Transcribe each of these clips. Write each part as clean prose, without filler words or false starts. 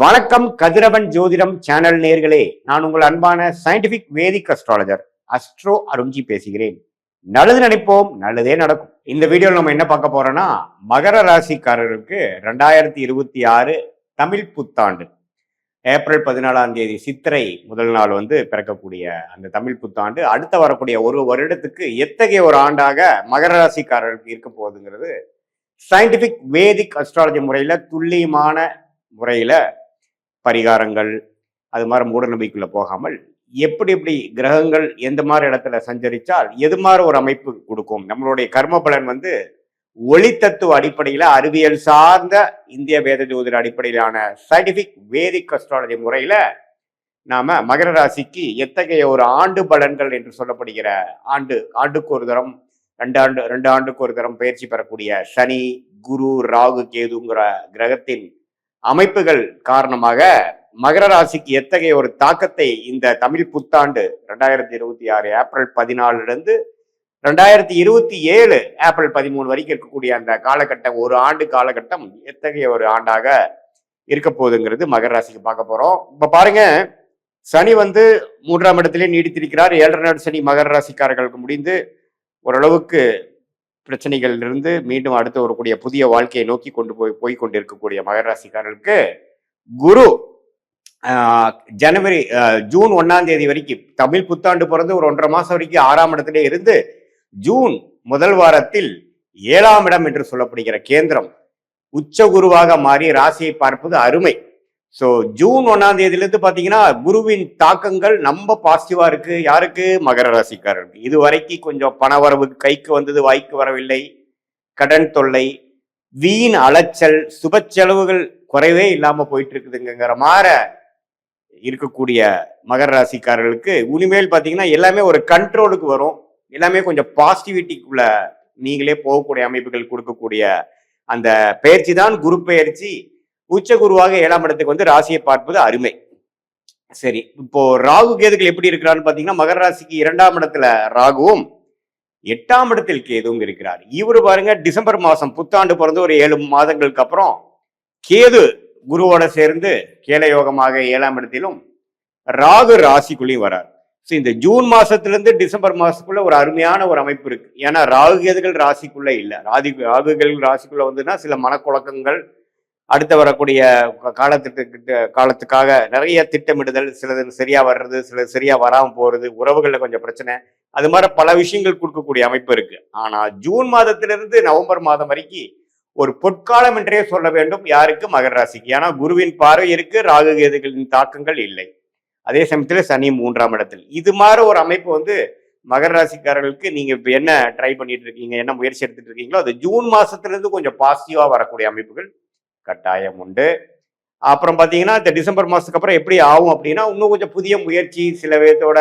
வணக்கம் கதிரவன் ஜோதிடம் சேனல் நேர்களே, நான் உங்கள் அன்பான சயின்டிபிக் வேதிக் அஸ்ட்ராலஜர் அஸ்ட்ரோ அருண்ஜி பேசுகிறேன். நல்லது நினைப்போம், நல்லதே நடக்கும். இந்த வீடியோவில் நம்ம என்ன பார்க்க போறோம்னா, மகர ராசிக்காரர்களுக்கு 2026 தமிழ் புத்தாண்டு ஏப்ரல் 14ஆம் தேதி சித்திரை முதல் நாள் பிறக்கக்கூடிய அந்த தமிழ் புத்தாண்டு அடுத்த வரக்கூடிய ஒரு வருடத்துக்கு எத்தகைய ஒரு ஆண்டாக மகர ராசிக்காரர்களுக்கு இருக்க போகுதுங்கிறது சயின்டிபிக் வேதிக் அஸ்ட்ராலஜி முறையில துல்லியமான முறையில பரிகாரங்கள் அது மாதிரி மூட நம்பிக்கைக்குள்ள போகாமல் எப்படி எப்படி கிரகங்கள் எந்த மாதிரி இடத்துல சஞ்சரிச்சால் எது மாதிரி ஒரு அமைப்பு கொடுக்கும். நம்மளுடைய கர்ம பலன் ஒளி தத்துவ அடிப்படையில அறிவியல் சார்ந்த இந்திய வேத ஜோதிட அடிப்படையிலான சயின்டிபிக் வேதிக் அஸ்ட்ராலஜி முறையில நாம மகர ராசிக்கு எத்தகைய ஒரு ஆண்டு பலன்கள் என்று சொல்லப்படுகிற ஆண்டுக்கு ஒரு தரம் ரெண்டு ஆண்டுக்கு ஒரு தரம் பயிற்சி பெறக்கூடிய சனி, குரு, ராகு, கேதுங்கிற கிரகத்தின் அமைப்புகள் காரணமாக மகர ராசிக்கு எத்தகைய ஒரு தாக்கத்தை இந்த தமிழ் புத்தாண்டு 2026 ஏப்ரல் 14 2027 ஏப்ரல் 13 வரைக்கும் இருக்கக்கூடிய அந்த காலகட்டம், ஒரு ஆண்டு காலகட்டம் எத்தகைய ஒரு ஆண்டாக இருக்க போகுதுங்கிறது மகர ராசிக்கு பார்க்க போறோம். இப்ப பாருங்க, சனி 3ஆம் இடத்திலே நீடித்திருக்கிறார். 7.5 நாள் சனி மகர ராசிக்காரர்களுக்கு முடிந்து ஓரளவுக்கு பிரச்சனைகள் இருந்து மீண்டும் அடுத்து வரக்கூடிய புதிய வாழ்க்கையை நோக்கி போய் கொண்டிருக்கக்கூடிய மகர ராசிக்காரர்களுக்கு குரு ஜூன் 1ஆம் தேதி வரைக்கும் தமிழ் புத்தாண்டு பிறந்து ஒரு 1.5 மாசம் வரைக்கும் 6ஆம் இடத்திலே இருந்து ஜூன் முதல் வாரத்தில் 7ஆம் இடம் என்று சொல்லப்படுகிற கேந்திரம் உச்ச குருவாக மாறி ராசியை பார்ப்பது அருமை. ஸோ ஜூன் 1ஆம் தேதியிலிருந்து பார்த்தீங்கன்னா குருவின் தாக்கங்கள் நம்ம பாசிட்டிவா இருக்கு. யாருக்கு? மகர ராசிக்காரருக்கு. இது வரைக்கும் கொஞ்சம் பண வரவு கைக்கு வந்தது, வாய்க்கு வரவில்லை, கடன் தொல்லை, வீண் அலைச்சல், சுப செலவுகள் குறைவே இல்லாம போயிட்டு இருக்குதுங்கிற மாதிரி இருக்கக்கூடிய மகர ராசிக்காரர்களுக்கு இனிமேல் பார்த்தீங்கன்னா எல்லாமே ஒரு கண்ட்ரோலுக்கு வரும். எல்லாமே கொஞ்சம் பாசிட்டிவிட்டிக்குள்ள நீங்களே போகக்கூடிய அமைப்புகள் கொடுக்கக்கூடிய அந்த பயிற்சி தான் குரு பயிற்சி. உச்ச குருவாக 7ஆம் இடத்துக்கு ராசியை பார்ப்பது அருமை. சரி, இப்போ ராகு கேதுகள் எப்படி இருக்கிறான்னு பாத்தீங்கன்னா மகர ராசிக்கு 2ஆம் இடத்துல ராகுவும் 8ஆம் இடத்தில் கேதுவும் இருக்கிறார். இவரு பாருங்க, டிசம்பர் மாசம் புத்தாண்டு பிறந்து ஒரு 7 மாதங்களுக்கு அப்புறம் கேது குருவோட சேர்ந்து கேல யோகமாக 7ஆம் இடத்திலும் ராகு ராசிக்குள்ளேயும் வரார். இந்த ஜூன் மாசத்திலிருந்து டிசம்பர் மாசத்துக்குள்ள ஒரு அருமையான ஒரு அமைப்பு இருக்கு. ஏன்னா ராகு கேதுகள் ராசிக்குள்ள இல்லை. ராகுகள் ராசிக்குள்ள சில மனக்குழக்கங்கள், அடுத்து வரக்கூடிய காலத்துக்காக நிறைய திட்டமிடுதல், சிலது சரியா வர்றது, சிலது சரியா வராம போறது, உறவுகள்ல கொஞ்சம் பிரச்சனை, அது மாதிரி பல விஷயங்கள் கொடுக்கக்கூடிய அமைப்பு இருக்கு. ஆனா ஜூன் மாதத்திலிருந்து நவம்பர் மாதம் வரைக்கும் ஒரு பொற்காலம் என்றே சொல்ல வேண்டும். யாருக்கு? மகர ராசிக்கு. ஏன்னா குருவின் பார்வை இருக்கு, ராகு கேதுகளின் தாக்கங்கள் இல்லை. அதே சமயத்துல சனி 3ஆம் இடத்தில். இது மாதிரி ஒரு அமைப்பு மகர ராசிக்காரர்களுக்கு நீங்க இப்ப என்ன ட்ரை பண்ணிட்டு இருக்கீங்க, என்ன முயற்சி எடுத்துட்டு இருக்கீங்களோ அது ஜூன் மாசத்திலிருந்து கொஞ்சம் பாசிட்டிவா வரக்கூடிய அமைப்புகள் கட்டாயம் உண்டு. அப்புறம் பாத்தீங்கன்னா இந்த டிசம்பர் மாசத்துக்கு அப்புறம் எப்படி ஆகும் அப்படின்னா இன்னும் கொஞ்சம் புதிய முயற்சி, சில பேர்த்தோட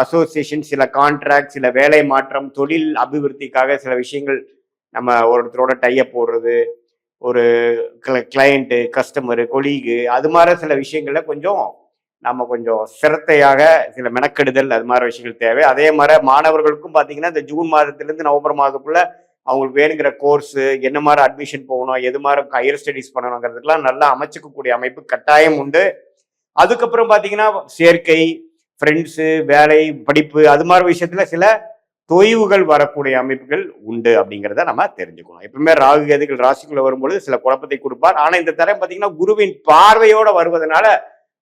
அசோசியேஷன், சில கான்ட்ராக்ட், சில வேலை மாற்றம், தொழில் அபிவிருத்திக்காக சில விஷயங்கள், நம்ம ஒருத்தரோட டைப் போடுறது, ஒரு கிளையண்ட்டு, கஸ்டமரு, கொலீகு, அது மாதிரி சில விஷயங்கள்ல நம்ம கொஞ்சம் சிரத்தையாக சில மெனக்கெடுதல், அது மாதிரி விஷயங்கள் தேவை. அதே மாதிரி மாணவர்களுக்கும் பாத்தீங்கன்னா இந்த ஜூன் மாதத்திலிருந்து நவம்பர் மாதத்துக்குள்ள அவங்களுக்கு வேணுங்கிற கோர்ஸு, என்ன மாதிரி அட்மிஷன் போகணும், எது மாதிரி ஹையர் ஸ்டடீஸ் பண்ணணுங்கிறதுக்கெல்லாம் நல்லா அமைச்சுக்கக்கூடிய அமைப்பு கட்டாயம் உண்டு. அதுக்கப்புறம் பார்த்தீங்கன்னா சேர்க்கை, ஃப்ரெண்ட்ஸு, வேலை, படிப்பு, அது மாதிரி விஷயத்துல சில தொய்வுகள் வரக்கூடிய அமைப்புகள் உண்டு அப்படிங்கிறத நம்ம தெரிஞ்சுக்கணும். எப்பவுமே ராகு கேதுகள் ராசிக்குள்ள வரும்பொழுது சில குழப்பத்தை கொடுப்பார். ஆனால் இந்த தரம் பார்த்தீங்கன்னா குருவின் பார்வையோட வருவதனால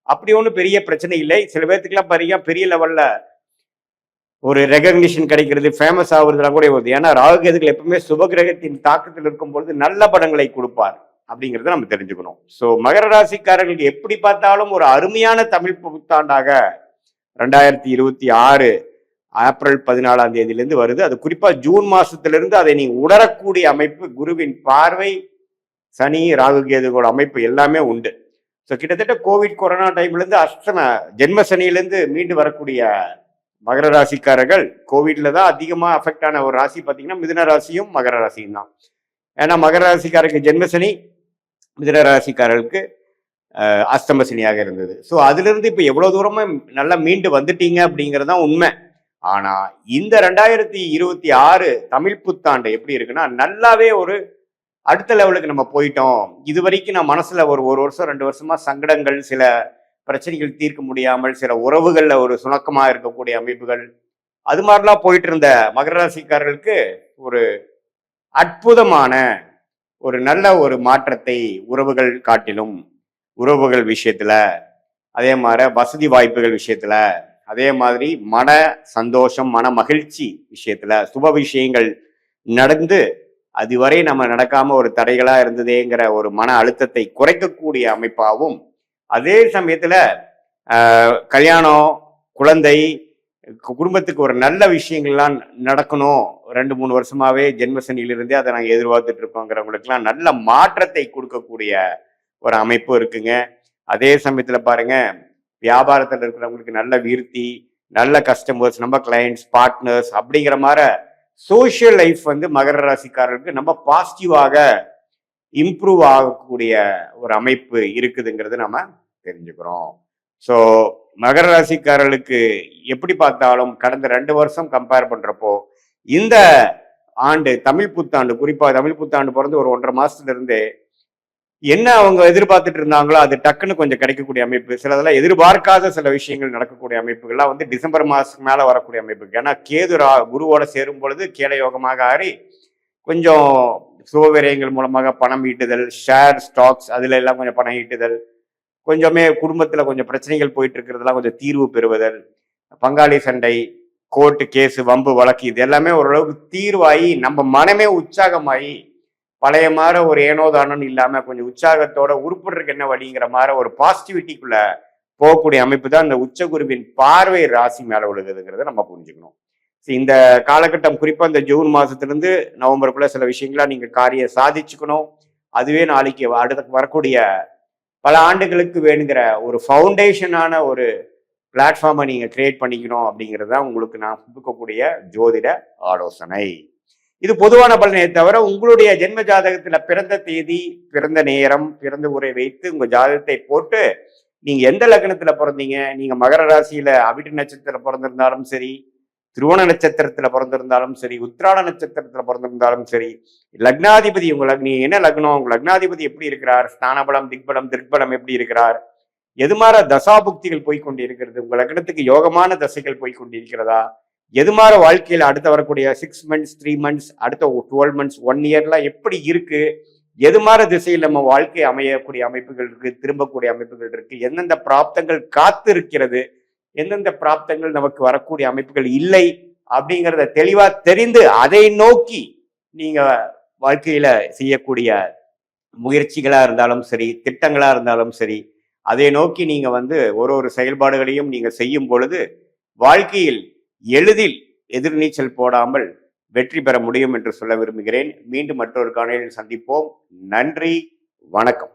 அப்படி ஒன்றும் பெரிய பிரச்சனை இல்லை. சில பேர்த்துக்கெல்லாம் பாருங்க பெரிய லெவல்ல ஒரு ரெகக்னிஷன் கிடைக்கிறது, ஃபேமஸ் ஆகுறதுலாம் கூட வருது. ஏன்னா ராகு கேதுகள் எப்பவுமே சுபகிரகத்தின் தாக்கத்தில் இருக்கும்பொழுது நல்ல படங்களை கொடுப்பார் அப்படிங்கிறத நம்ம தெரிஞ்சுக்கணும். ஸோ மகர ராசிக்காரர்களுக்கு எப்படி பார்த்தாலும் ஒரு அருமையான தமிழ் புத்தாண்டாக 2026 ஏப்ரல் 14ஆம் தேதியிலிருந்து வருது. அது குறிப்பா ஜூன் மாசத்திலிருந்து அதை நீங்க உணரக்கூடிய அமைப்பு, குருவின் பார்வை, சனி, ராகு கேதுகளோட அமைப்பு எல்லாமே உண்டு. ஸோ கிட்டத்தட்ட கோவிட் கொரோனா டைம்ல இருந்து ஜென்ம சனியிலிருந்து மீண்டு வரக்கூடிய மகர ராசிக்காரர்கள் கோவிட்ல தான் அதிகமா அஃபெக்ட் ஆன ஒரு ராசி பார்த்தீங்கன்னா மிதுன ராசியும் மகர ராசியும் தான். ஏன்னா மகர ராசிக்காரருக்கு ஜென்மசனி, மிதுன ராசிக்காரர்களுக்கு அஸ்தம சனியாக இருந்தது. ஸோ அதுல இருந்து இப்ப எவ்வளவு தூரமா நல்லா மீண்டு வந்துட்டீங்க அப்படிங்கறதுதான் உண்மை. ஆனா இந்த 2026 தமிழ் புத்தாண்டு எப்படி இருக்குன்னா நல்லாவே ஒரு அடுத்த லெவலுக்கு நம்ம போயிட்டோம். இது வரைக்கும் நான் மனசுல ஒரு வருஷம் 2 வருஷமா சங்கடங்கள், சில பிரச்சனைகள் தீர்க்க முடியாமல், சில உறவுகள்ல ஒரு சுணக்கமா இருக்கக்கூடிய அமைப்புகள், அது மாதிரிலாம் போயிட்டு இருந்த மகர ராசிக்காரர்களுக்கு ஒரு அற்புதமான ஒரு நல்ல ஒரு மாற்றத்தை உறவுகள் காட்டிலும், உறவுகள் விஷயத்துல, அதே மாதிரி வசதி வாய்ப்புகள் விஷயத்துல, அதே மாதிரி மன சந்தோஷம், மன மகிழ்ச்சி விஷயத்துல, சுப விஷயங்கள் நடந்து அதுவரை நம்ம நடக்காம ஒரு தடைகளா இருந்ததேங்கிற ஒரு மன அழுத்தத்தை குறைக்கக்கூடிய அமைப்பாகவும், அதே சமயத்துல கல்யாணம், குழந்தை, குடும்பத்துக்கு ஒரு நல்ல விஷயங்கள்லாம் நடக்கணும், 2-3 வருஷமாவே ஜென்மசனியிலிருந்தே அதை நாங்கள் எதிர்பார்த்துட்டு இருக்கோங்கிறவங்களுக்குலாம் நல்ல மாற்றத்தை கொடுக்கக்கூடிய ஒரு அமைப்பு இருக்குங்க. அதே சமயத்துல பாருங்க, வியாபாரத்தில் இருக்கிறவங்களுக்கு நல்ல விருத்தி, நல்ல கஸ்டமர்ஸ், நம்ம கிளையண்ட்ஸ், பார்ட்னர்ஸ் அப்படிங்கிற மாதிரி சோசியல் லைஃப் வந்து மகர ராசிக்காரர்களுக்கு நம்ம பாசிட்டிவாக இம்ப்ரூவ் ஆகக்கூடிய ஒரு அமைப்பு இருக்குதுங்கிறது நம்ம தெரிஞ்சுக்கிறோம். ஸோ மகர ராசிக்காரர்களுக்கு எப்படி பார்த்தாலும் கடந்த 2 வருஷம் கம்பேர் பண்றப்போ இந்த ஆண்டு தமிழ் புத்தாண்டு, குறிப்பா தமிழ் புத்தாண்டு பிறந்து ஒரு 1.5 மாசத்துல இருந்தே என்ன அவங்க எதிர்பார்த்துட்டு இருந்தாங்களோ அது டக்குன்னு கொஞ்சம் கிடைக்கக்கூடிய அமைப்பு, சிலதெல்லாம் எதிர்பார்க்காத சில விஷயங்கள் நடக்கக்கூடிய அமைப்புகள்லாம் வந்து டிசம்பர் மாசத்துக்கு மேல வரக்கூடிய அமைப்பு. ஏன்னா கேது குருவோட சேரும் பொழுது கேட யோகமாக ஆறி கொஞ்சம் சுபவிரயங்கள் மூலமாக பணம் ஈட்டுதல், ஷேர் ஸ்டாக்ஸ் அதுல எல்லாம் கொஞ்சம் பணம் ஈட்டுதல், கொஞ்சமே குடும்பத்துல கொஞ்சம் பிரச்சனைகள் போயிட்டு இருக்கிறதெல்லாம் கொஞ்சம் தீர்வு பெறுவதல், பங்காளி சண்டை, கோர்ட்டு கேஸு, வம்பு வழக்கு, இது எல்லாமே ஓரளவுக்கு தீர்வாகி நம்ம மனமே உற்சாகமாகி பழைய மாதிரி ஒரு ஏனோதானன்னு இல்லாம கொஞ்சம் உற்சாகத்தோட உருப்படுறதுக்கு என்ன வழிங்கிற மாதிரி ஒரு பாசிட்டிவிட்டிக்குள்ள போகக்கூடிய அமைப்பு தான் இந்த உச்சகுருவின் பார்வை ராசி மேல விழுகுதுங்கிறத நம்ம புரிஞ்சுக்கணும். இந்த காலகட்டம் குறிப்பா இந்த ஜூன் மாசத்திலிருந்து நவம்பருக்குள்ள சில விஷயங்களா நீங்க காரியம் சாதிச்சுக்கணும். அதுவே நாளைக்கு அடுத்த வரக்கூடிய பல ஆண்டுகளுக்கு வேணுங்கிற ஒரு ஃபவுண்டேஷனான ஒரு பிளாட்ஃபார்மை நீங்க கிரியேட் பண்ணிக்கணும் அப்படிங்கிறது தான் உங்களுக்கு நான் கொடுக்கக்கூடிய ஜோதிட ஆலோசனை. இது பொதுவான பலனை தவிர உங்களுடைய ஜென்ம ஜாதகத்துல பிறந்த தேதி, பிறந்த நேரம், பிறந்த உரை வைத்து உங்க ஜாதகத்தை போட்டு நீங்க எந்த லக்னத்துல பிறந்தீங்க, நீங்க மகர ராசியில அவிட்ட நட்சத்திரத்துல பிறந்திருந்தாலும் சரி, திருவோண நட்சத்திரத்துல பிறந்திருந்தாலும் சரி, உத்திராட நட்சத்திரத்துல பிறந்திருந்தாலும் சரி, லக்னாதிபதி நீ என்ன லக்னம், உங்க லக்னாதிபதி எப்படி இருக்கிறார், ஸ்தானபலம், திக்பலம், திருப்பலம் எப்படி இருக்கிறார், எது மாதிரி தசாபுக்திகள் போய்கொண்டு இருக்கிறது, உங்க லக்னத்துக்கு யோகமான தசைகள் போய்கொண்டு இருக்கிறதா, எது மாதிரி வாழ்க்கையில் அடுத்த வரக்கூடிய 6 months 3 months அடுத்த 12 months 1 yearலாம் எப்படி இருக்கு, எது மாதிரி திசையில் நம்ம வாழ்க்கை அமையக்கூடிய அமைப்புகள் இருக்கு, திரும்பக்கூடிய அமைப்புகள் இருக்கு, எந்தெந்த பிராப்தங்கள் காத்து இருக்கிறது, எந்தெந்த பிராப்தங்கள் நமக்கு வரக்கூடிய அமைப்புகள் இல்லை அப்படிங்கிறத தெளிவா தெரிந்து அதை நோக்கி நீங்க வாழ்க்கையில செய்யக்கூடிய முயற்சிகளா இருந்தாலும் சரி, திட்டங்களா இருந்தாலும் சரி, அதை நோக்கி நீங்க வந்து ஒரு செயல்பாடுகளையும் நீங்க செய்யும் பொழுது வாழ்க்கையில் எளிதில் எதிர்நீச்சல் போடாமல் வெற்றி பெற முடியும் என்று சொல்ல விரும்புகிறேன். மீண்டும் மற்றொரு காணொளியில் சந்திப்போம். நன்றி, வணக்கம்.